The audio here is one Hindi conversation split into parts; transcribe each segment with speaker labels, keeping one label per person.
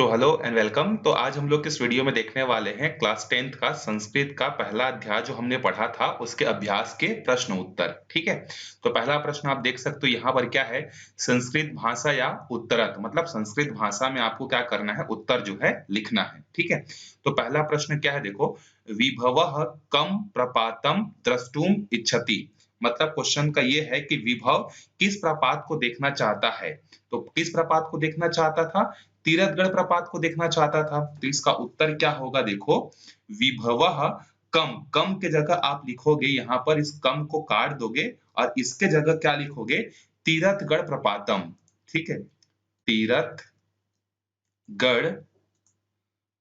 Speaker 1: So hello and welcome. तो आज हम लोग इस वीडियो में देखने वाले हैं क्लास 10th का संस्कृत का पहला अध्याय जो हमने पढ़ा था उसके अभ्यास के प्रश्न उत्तर। ठीक है, तो पहला प्रश्न आप देख सकते हो यहाँ पर क्या है, संस्कृत भाषा या उत्तरत, मतलब संस्कृत भाषा में आपको क्या करना है, उत्तर जो है लिखना है। ठीक है, तो पहला प्रश्न क्या है, देखो, विभवः कम प्रपातम द्रष्टुम इच्छति। मतलब क्वेश्चन का ये है कि विभव किस प्रपात को देखना चाहता है। तो किस प्रपात को देखना चाहता था, तीरथगढ़ प्रपात को देखना चाहता था। तो इसका उत्तर क्या होगा, देखो, विभवः कम, कम के जगह आप लिखोगे, यहाँ पर इस कम को काट दोगे और इसके जगह क्या लिखोगे, तीरथगढ़ प्रपातम। ठीक है, तीरथगढ़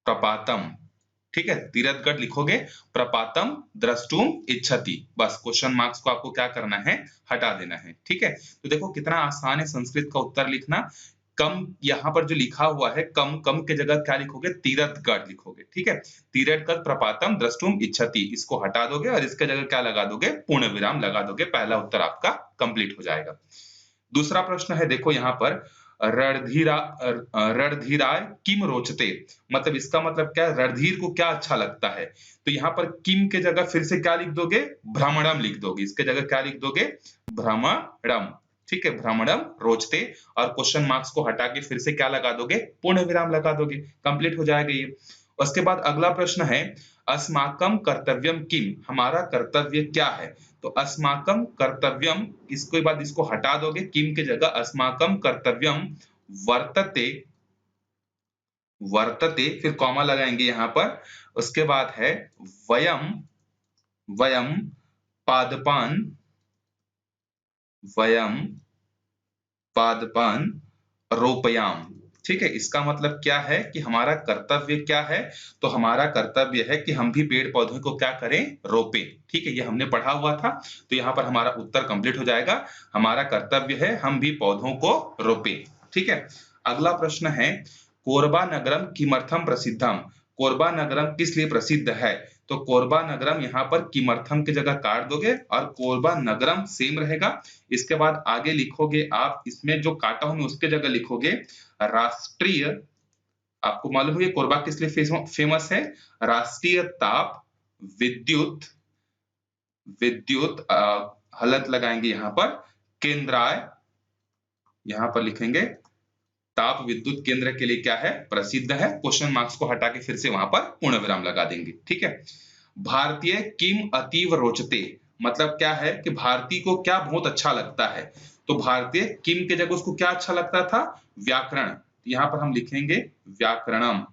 Speaker 1: प्रपातम। ठीक है, तीरथगढ़ लिखोगे, प्रपातम द्रष्टुम इच्छति। बस क्वेश्चन मार्क्स को आपको क्या करना है, हटा देना है। ठीक है, तो देखो कितना आसान है संस्कृत का उत्तर लिखना। कम यहाँ पर जो लिखा हुआ है, कम, कम के जगह क्या लिखोगे, तीरथगढ़ लिखोगे। ठीक है, तीरथगढ़ प्रपातम द्रष्टुम इच्छति, इसको हटा दोगे और इसके जगह क्या लगा दोगे, पूर्ण विराम लगा दोगे। पहला उत्तर आपका कंप्लीट हो जाएगा। दूसरा प्रश्न है, देखो यहाँ पर, रणधीरा रणधीराय किम रोचते। मतलब इसका मतलब क्या है, रणधीर को क्या अच्छा लगता है। तो यहाँ पर किम के जगह फिर से क्या लिख दोगे, भ्रमणम लिख दोगे। इसके जगह क्या लिख दोगे, भ्रमणम। ठीक है, भ्रमणम रोचते, और क्वेश्चन मार्क्स को हटा के फिर से क्या लगा दोगे, पूर्ण विराम लगा दोगे। कंप्लीट हो जाएगा ये। उसके बाद अगला प्रश्न है, अस्माकम कर्तव्यम किम, हमारा कर्तव्य क्या है। तो अस्माकम कर्तव्यम, इसके बाद इसको हटा दोगे, किम के जगह अस्माकम कर्तव्यम वर्तते, वर्तते, फिर कॉमा लगाएंगे यहाँ पर। उसके बाद है वयम, वयम पादपान, वयम पादपान रोपयाम। ठीक है, इसका मतलब क्या है कि हमारा कर्तव्य क्या है। तो हमारा कर्तव्य है कि हम भी पेड़ पौधों को क्या करें, रोपें। ठीक है, ये हमने पढ़ा हुआ था। तो यहाँ पर हमारा उत्तर कंप्लीट हो जाएगा, हमारा कर्तव्य है हम भी पौधों को रोपें। ठीक है, अगला प्रश्न है, कोरबा नगरम किमर्थम प्रसिद्धम। कोरबा नगरम किस लिए प्रसिद्ध है। तो कोरबा नगरम यहाँ पर किमर्थम की जगह काट दोगे और कोरबा नगरम सेम रहेगा। इसके बाद आगे लिखोगे आप, इसमें जो काटा हूं उसके जगह लिखोगे राष्ट्रीय, आपको मालूम है कोरबा किस लिए फेमस है, राष्ट्रीय ताप विद्युत, विद्युत हलत लगाएंगे यहाँ पर, केंद्राय, यहाँ पर लिखेंगे ताप विद्युत केंद्र के लिए क्या है, प्रसिद्ध है। क्वेश्चन मार्क्स को हटा के फिर से वहां पर पूर्ण विराम लगा देंगे। ठीक है, भारतीय किम अतीव रोचते, मतलब क्या है कि भारतीय को क्या बहुत अच्छा लगता है। तो भारतीय किम के जगह उसको क्या अच्छा लगता था, व्याकरण। यहाँ पर हम लिखेंगे व्याकरणम।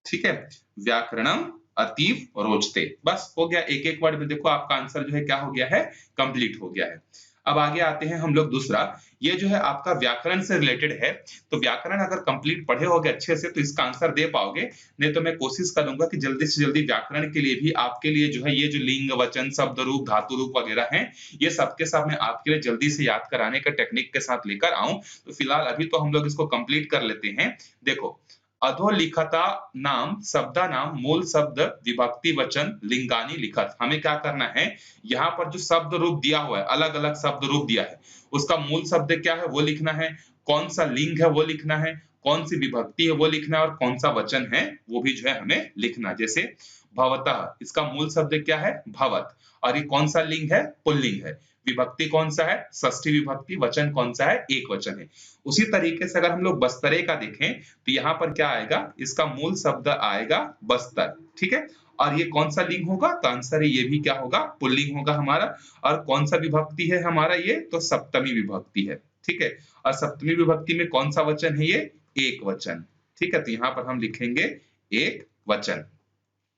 Speaker 1: ठीक है, व्याकरणम अतीव रोचते। बस हो गया, एक एक वर्ड में देखो आपका आंसर जो है क्या हो गया है, कंप्लीट हो गया है। अब आगे आते हैं हम लोग दूसरा, ये जो है आपका व्याकरण से रिलेटेड है। तो व्याकरण अगर कंप्लीट पढ़े होगे अच्छे से तो इसका आंसर दे पाओगे, नहीं तो मैं कोशिश करूंगा कि जल्दी से जल्दी व्याकरण के लिए भी आपके लिए जो है ये जो लिंग वचन शब्द रूप धातु रूप वगैरह हैं, ये सबके सब मैं आपके लिए जल्दी से याद कराने का टेक्निक के साथ लेकर आऊं। तो फिलहाल अभी तो हम लोग इसको कंप्लीट कर लेते हैं। देखो, अधोलिखता नाम शब्दा नाम मूल शब्द विभक्ति वचन लिंगानी लिखत। हमें क्या करना है, यहाँ पर जो शब्द रूप दिया हुआ है, अलग अलग शब्द रूप दिया है, उसका मूल शब्द क्या है वो लिखना है, कौन सा लिंग है वो लिखना है, कौन सी विभक्ति है वो लिखना है, और कौन सा वचन है वो भी जो है हमें लिखना। जैसे भवतः, इसका मूल शब्द क्या है, भवत, और ये कौन सा लिंग है, पुल्लिंग है। विभक्ति कौन सा है, षष्ठी विभक्ति। वचन कौन सा है, एक वचन है। उसी तरीके से अगर हम लोग बस्तरे का देखें तो यहाँ पर क्या आएगा, इसका मूल शब्द आएगा बस्तर। ठीक है, और ये कौन सा लिंग होगा, तो आंसर है ये भी क्या होगा, पुल्लिंग होगा हमारा। और कौन सा विभक्ति है हमारा ये, तो सप्तमी विभक्ति है। ठीक है, और सप्तमी विभक्ति में कौन सा वचन है, ये एक वचन। ठीक है, तो यहाँ पर हम लिखेंगे एक वचन।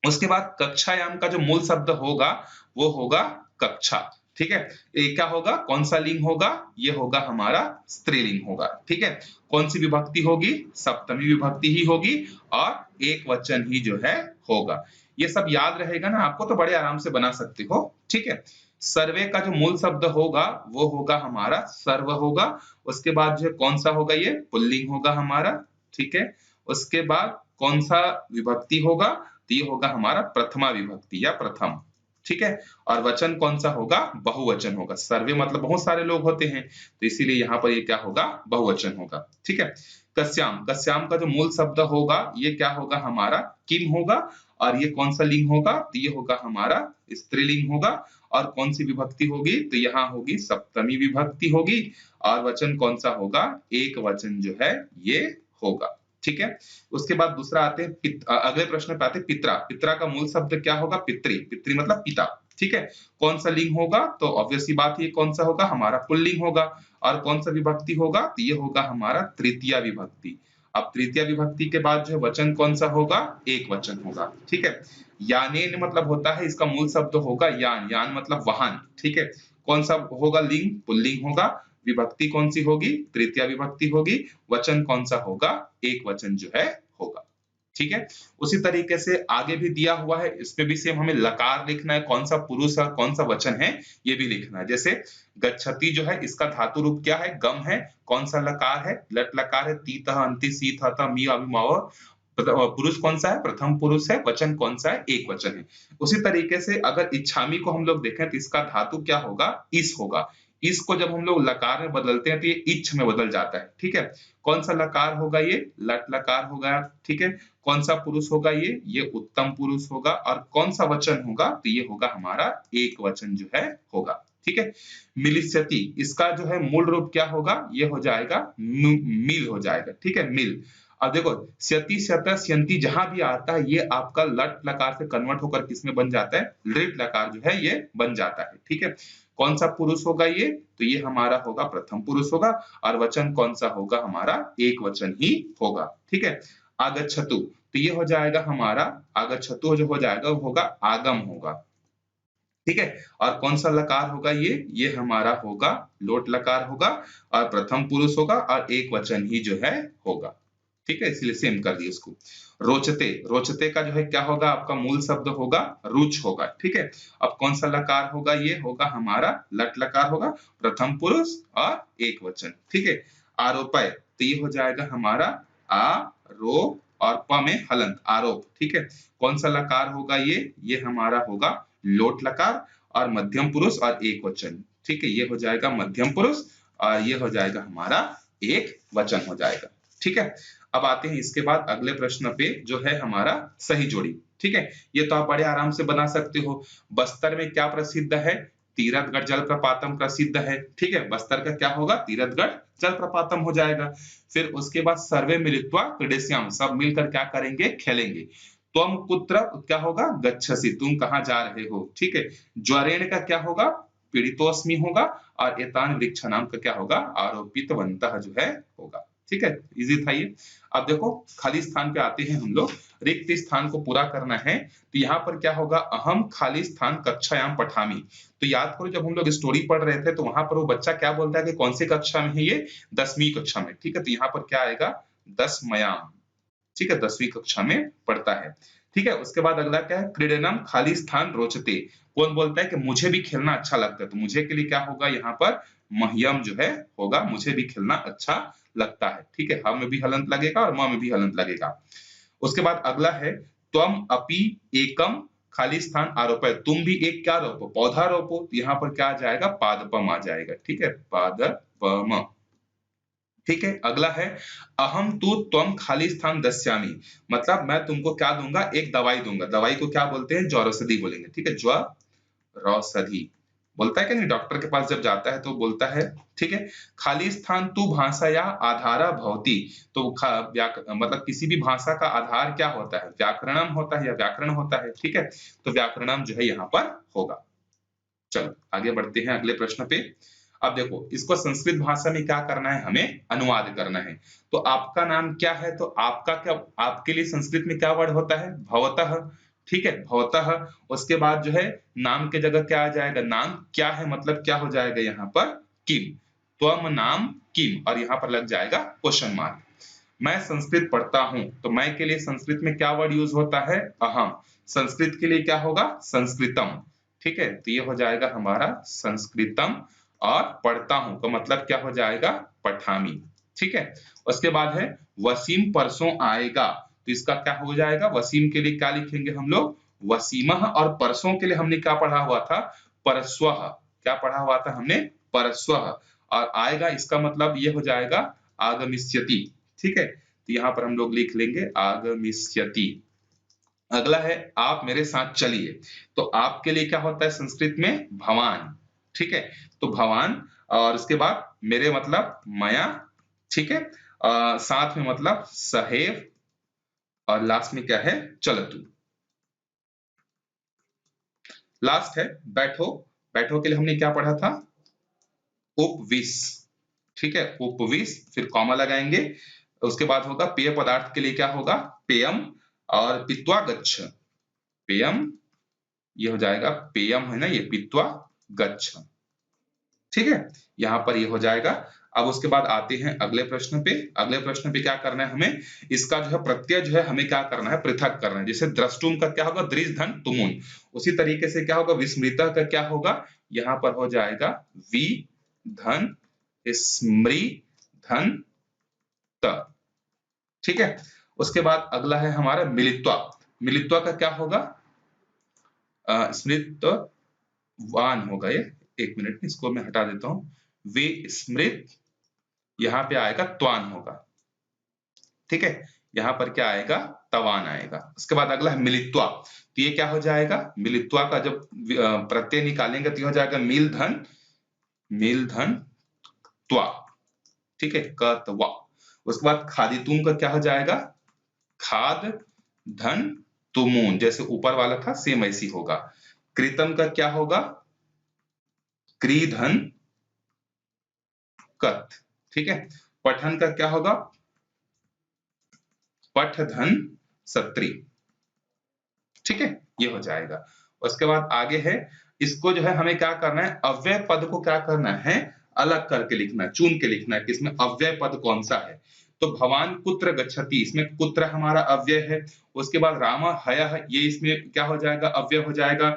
Speaker 1: उसके बाद कक्षायाम का जो मूल शब्द होगा वो होगा कक्षा। ठीक है, ये क्या होगा, कौन सा लिंग होगा, ये होगा हमारा स्त्रीलिंग होगा। ठीक है, कौन सी विभक्ति होगी, सप्तमी विभक्ति ही होगी, और एक वचन ही जो है होगा। ये सब याद रहेगा ना आपको, तो बड़े आराम से बना सकते हो। ठीक है, सर्वे का जो मूल शब्द होगा वो होगा हमारा सर्व होगा। उसके बाद जो कौन सा होगा, ये पुल्लिंग होगा हमारा। ठीक है, उसके बाद कौन सा विभक्ति होगा, तो ये होगा हमारा प्रथमा विभक्ति या प्रथम। ठीक है, और वचन कौन सा होगा, बहुवचन होगा। सर्वे मतलब बहुत सारे लोग होते हैं, तो इसीलिए यहाँ पर ये क्या होगा, बहुवचन होगा। ठीक है, कस्याम, कस्याम का जो मूल शब्द होगा ये क्या होगा हमारा किम होगा, और ये कौन सा लिंग होगा तो ये होगा हमारा स्त्रीलिंग होगा। और कौन सी विभक्ति होगी तो यहाँ होगी सप्तमी विभक्ति होगी, और वचन कौन सा होगा एक वचन जो है ये होगा। ठीक है, उसके बाद दूसरा आते हैं अगले प्रश्न पे आते हैं पित्रा। पित्रा का मूल शब्द क्या होगा पितृ, पितृ मतलब पिता। ठीक है, कौन सा लिंग होगा तो ऑब्वियस सी बात है कौन सा होगा हमारा पुल्लिंग होगा। और कौन सा विभक्ति होगा तो ये होगा हमारा तृतीया विभक्ति। अब तृतीया विभक्ति के बाद जो है वचन कौन सा होगा एक वचन होगा। ठीक है, यानेन मतलब होता है इसका मूल शब्द होगा यान, यान मतलब वाहन। ठीक है, कौन सा होगा लिंग पुल्लिंग होगा, विभक्ति कौन सी होगी तृतीया विभक्ति होगी, वचन कौन सा होगा एक वचन जो है होगा। ठीक है, उसी तरीके से आगे भी दिया हुआ है, इसमें भी सेम हमें लकार लिखना है, कौन सा पुरुष है कौन सा वचन है ये भी लिखना है। जैसे गच्छति जो है इसका धातु रूप क्या है गम है, कौन सा लकार है लट लकार है, तीतः अंति सीथ मी अभिमाव, पुरुष कौन सा है प्रथम पुरुष है, वचन कौन सा है एक वचन है। उसी तरीके से अगर इच्छामी को हम लोग देखें तो इसका धातु क्या होगा इस होगा, इस को जब हम लोग लकार में बदलते हैं तो ये इच्छ में बदल जाता है। ठीक है, कौन सा लकार होगा ये लट लकार होगा। ठीक है, कौन सा पुरुष होगा ये उत्तम पुरुष होगा, और कौन सा वचन होगा तो ये होगा हमारा एक वचन जो है होगा। ठीक है, मिलिष्यति इसका जो है मूल रूप क्या होगा ये हो जाएगा मिल हो जाएगा। ठीक है, मिल। अब देखो स्यति स्यत स्यंती जहां भी आता है ये आपका लट लकार से कन्वर्ट होकर किसमें बन जाता है लृट लकार जो है ये बन जाता है। ठीक है, कौन सा पुरुष होगा ये तो ये हमारा होगा प्रथम पुरुष होगा, और वचन कौन सा होगा हमारा एक वचन ही होगा। ठीक है, आगच्छतु तो ये हो जाएगा हमारा आगच्छतु जो हो जाएगा वो होगा आगम होगा। ठीक है, और कौन सा लकार होगा ये हमारा होगा लोट लकार होगा, और प्रथम पुरुष होगा और एक वचन ही जो है होगा। ठीक है, इसलिए सेम कर दिए उसको। रोचते, रोचते का जो है क्या होगा आपका मूल शब्द होगा रुच होगा। ठीक है, अब कौन सा लकार होगा ये होगा हमारा लट लकार होगा, प्रथम पुरुष और एक वचन। ठीक है, आरोपय तो ये हो जाएगा हमारा आ रो और प में हलंत आरोप। ठीक है, कौन सा लकार होगा ये हमारा होगा लोट लकार और मध्यम पुरुष और एक वचन। ठीक है, ये हो जाएगा मध्यम पुरुष और ये हो जाएगा हमारा एक वचन हो जाएगा। ठीक है, अब आते हैं इसके बाद अगले प्रश्न पे जो है हमारा सही जोड़ी। ठीक है, ये तो आप बड़े आराम से बना सकते हो। बस्तर में क्या प्रसिद्ध है तीरथगढ़ जलप्रपातम प्रसिद्ध है। ठीक है, बस्तर का क्या होगा तीरथगढ़ जलप्रपातम हो जाएगा। फिर उसके बाद सर्वे मिलित्वा क्रीडेस्याम सब मिलकर क्या करेंगे खेलेंगे। त्वम कुत्र क्या होगा गच्छसि तुम कहाँ जा रहे हो। ठीक है, ज्वरेण का क्या होगा पीड़ितोस्मि होगा, और एतान वृक्षाणाम का क्या होगा आरोपितवन्तः जो है होगा। ठीक है, इजी था ये। अब देखो खाली स्थान पे आते हैं हम लोग, रिक्त स्थान को पूरा करना है तो यहाँ पर क्या होगा अहम खाली स्थान कक्षायाम पठामी। तो याद करो जब हम लोग स्टोरी पढ़ रहे थे तो वहां पर वो बच्चा क्या बोलता है कि कौन सी कक्षा में है ये 10वीं कक्षा में। ठीक है, तो यहाँ पर क्या आएगा 10मयाम। ठीक है, 10वीं कक्षा में पढ़ता है। ठीक है, उसके बाद अगला क्या है क्रीडनम खाली स्थान रोचते, कौन बोलता है कि मुझे भी खेलना अच्छा लगता है। तो मुझे के लिए क्या होगा यहाँ पर मह्यम जो है होगा, मुझे भी खेलना अच्छा लगता है। ठीक है, हम में भी हलंत लगेगा और म में भी हलंत लगेगा। उसके बाद अगला है त्वम अपि एकम खाली स्थान आरोपय, तुम भी एक क्या रोपो पौधा रोपो। यहाँ पर क्या आ जाएगा पादपम आ जाएगा। ठीक है, पादपम। ठीक है, अगला है अहम तू त्वम खाली स्थान दस्यामी, मतलब मैं तुमको क्या दूंगा एक दवाई दूंगा। दवाई को क्या बोलते हैं ज्वरौषधि बोलेंगे। ठीक है, ज्वरौषधि बोलता है कि नहीं डॉक्टर के पास जब जाता है तो बोलता है। ठीक है, खाली स्थान तू भाषा या आधारा भवती, तो मतलब किसी भी भाषा का आधार क्या होता है व्याकरणम होता है या व्याकरण होता है। ठीक है, तो व्याकरणम जो है यहाँ पर होगा। चलो आगे बढ़ते हैं अगले प्रश्न पे। अब देखो इसको संस्कृत भाषा में क्या करना है हमें अनुवाद करना है। तो आपका नाम क्या है तो आपका क्या आपके लिए संस्कृत में क्या वर्ड होता है भवतः। ठीक है, भवतः। उसके बाद जो है नाम के जगह क्या आ जाएगा नाम क्या है मतलब क्या हो जाएगा यहाँ पर किम, त्वम नाम किम, और यहाँ पर लग जाएगा क्वेश्चन मार्क। मैं संस्कृत पढ़ता हूं तो मैं के लिए संस्कृत में क्या वर्ड यूज होता है अहम, संस्कृत के लिए क्या होगा संस्कृतम। ठीक है, तो ये हो जाएगा हमारा संस्कृतम, और पढ़ता हूं तो मतलब क्या हो जाएगा पठामी। ठीक है, उसके बाद है वसीम परसों आएगा, तो इसका क्या हो जाएगा वसीम के लिए क्या लिखेंगे हम लोग वसीमह, और परसों के लिए हमने क्या पढ़ा हुआ था परस्वः, क्या पढ़ा हुआ था हमने परस्वः, और आएगा इसका मतलब ये हो जाएगा आगमिष्यति। ठीक है, तो यहाँ पर हम लोग लिख लेंगे आगमिष्यति। अगला है आप मेरे साथ चलिए, तो आपके लिए क्या होता है संस्कृत में भवान, ठीक है, तो भवान, और उसके बाद मेरे मतलब मया, ठीक है, साथ में मतलब सहेव, और लास्ट में क्या है चलतु। लास्ट है बैठो, बैठो के लिए हमने क्या पढ़ा था उपविश, ठीक है, उपविश, फिर कॉमा लगाएंगे, उसके बाद होगा पेय पदार्थ के लिए क्या होगा पेयम, और पित्वा गच्छ, पेयम, ये हो जाएगा पेयम है ना, ये पित्वा गच्छ, ठीक है, यहाँ पर ये हो जाएगा। अब उसके बाद आते हैं अगले प्रश्न पे। अगले प्रश्न पे क्या करना है हमें, इसका जो है प्रत्यय जो है हमें क्या करना है पृथक करना है। जैसे द्रष्टुम का क्या होगा दृश धन तुमुन, उसी तरीके से क्या होगा विस्मृता का क्या होगा, यहाँ पर हो जाएगा वि धन स्मृ धन त, ठीक है। उसके बाद अगला है हमारा मिलित्वा, मिलित्वा का क्या होगा स्मृत वान होगा ये, एक मिनट इसको मैं हटा देता हूं, वे स्मृत, यहाँ पे आएगा त्वान होगा, ठीक है, यहाँ पर क्या आएगा तवान आएगा। उसके बाद अगला है मिलित्वा, तो ये क्या हो जाएगा मिलित्वा का जब प्रत्यय निकालेंगे तो हो जाएगा मिल धन, मिल धन त्वा, ठीक है, क त्वा। उसके बाद खादितुम का क्या हो जाएगा खाद धन तुमून, जैसे ऊपर वाला था सेम ऐसी होगा। कृतम का क्या होगा क्री धन कत, ठीक है। पठन का क्या होगा पठ धन सत्री, ठीक है, ये हो जाएगा। उसके बाद आगे है इसको जो है हमें क्या करना है अव्यय पद को क्या करना है अलग करके लिखना है, चुन के लिखना है कि इसमें अव्यय पद कौन सा है। तो भवान कुत्र गच्छति, इसमें कुत्र हमारा अव्यय है। उसके बाद राम हयः, ये इसमें क्या हो जाएगा अव्यय हो जाएगा।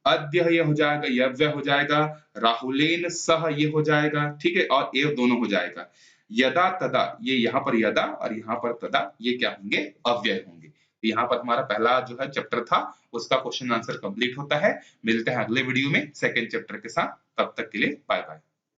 Speaker 1: अद्य ये हो जाएगा, ये अव्यय हो जाएगा। राहुलेन सह ये हो जाएगा, ठीक है, और एव दोनों हो जाएगा। यदा तदा, ये यहाँ पर यदा और यहाँ पर तदा, ये क्या होंगे अव्यय होंगे। तो यहाँ पर हमारा पहला जो है चैप्टर था उसका क्वेश्चन आंसर कंप्लीट होता है। मिलते हैं अगले वीडियो में सेकंड चैप्टर के साथ, तब तक के लिए बाय बाय।